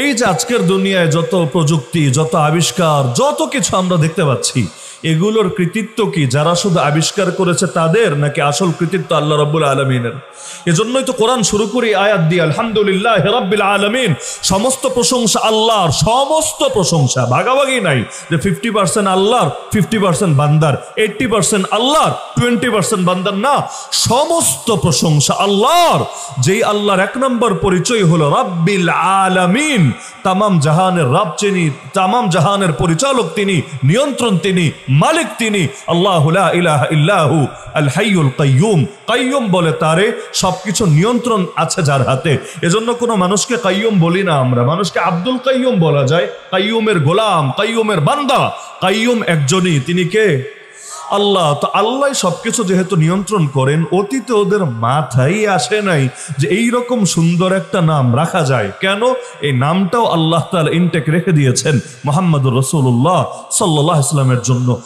এই যে আজকের দুনিয়ায় যত প্রযুক্তি, যত আবিষ্কার, যত কিছু আমরা দেখতে পাচ্ছি, এগুলোর কৃতিত্ব কি যারা শুধু আবিষ্কার করেছে তাদের, নাকি আসল কৃতিত্ব আল্লাহ রাব্বুল আলামিনের? এজন্যই তো কোরআন শুরু করি আয়াত দিয়ে, আলহামদুলিল্লাহি রাব্বিল আলামিন। সমস্ত প্রশংসা আল্লাহর, সমস্ত প্রশংসা, ভাগাভাগি নাই যে 50% আল্লাহর, 50% বান্দার, 80% আল্লাহর, 20% বান্দার, না, সমস্ত প্রশংসা আল্লাহর। যেই আল্লাহর এক নম্বর পরিচয় হলো রাব্বিল আলামিন, তামাম জাহানের রব যিনি, তামাম জাহানের পরিচালক তিনি, নিয়ন্ত্রণ তিনি, মালিক তিনি। আল্লাহু লা ইলাহা ইল্লাহু আল হাইয়ুল কাইয়ুম। কাইয়ুম বলে তারে, সবকিছু নিয়ন্ত্রণ আছে যার হাতে। এজন্য কোনো মানুষকে কাইয়ুম বলি না আমরা, মানুষকে আব্দুল কাইয়ুম বলা যায়। কাইয়ুমের গোলাম, কাইয়ুমের বান্দা। কাইয়ুম একজনই, তিনি কে? আল্লাহ। তো আল্লাহ সবকিছু যেহেতু নিয়ন্ত্রণ করেন, অতীতে ওদের মাথায় আসে নাই যে এইরকম সুন্দর একটা নাম রাখা যায়। কেন? এই নামটাও আল্লাহ তাআলা ইনটেক রেখে দিয়েছেন মুহাম্মদুর রাসূলুল্লাহ সাল্লাল্লাহু আলাইহি ওয়াসাল্লামের জন্য।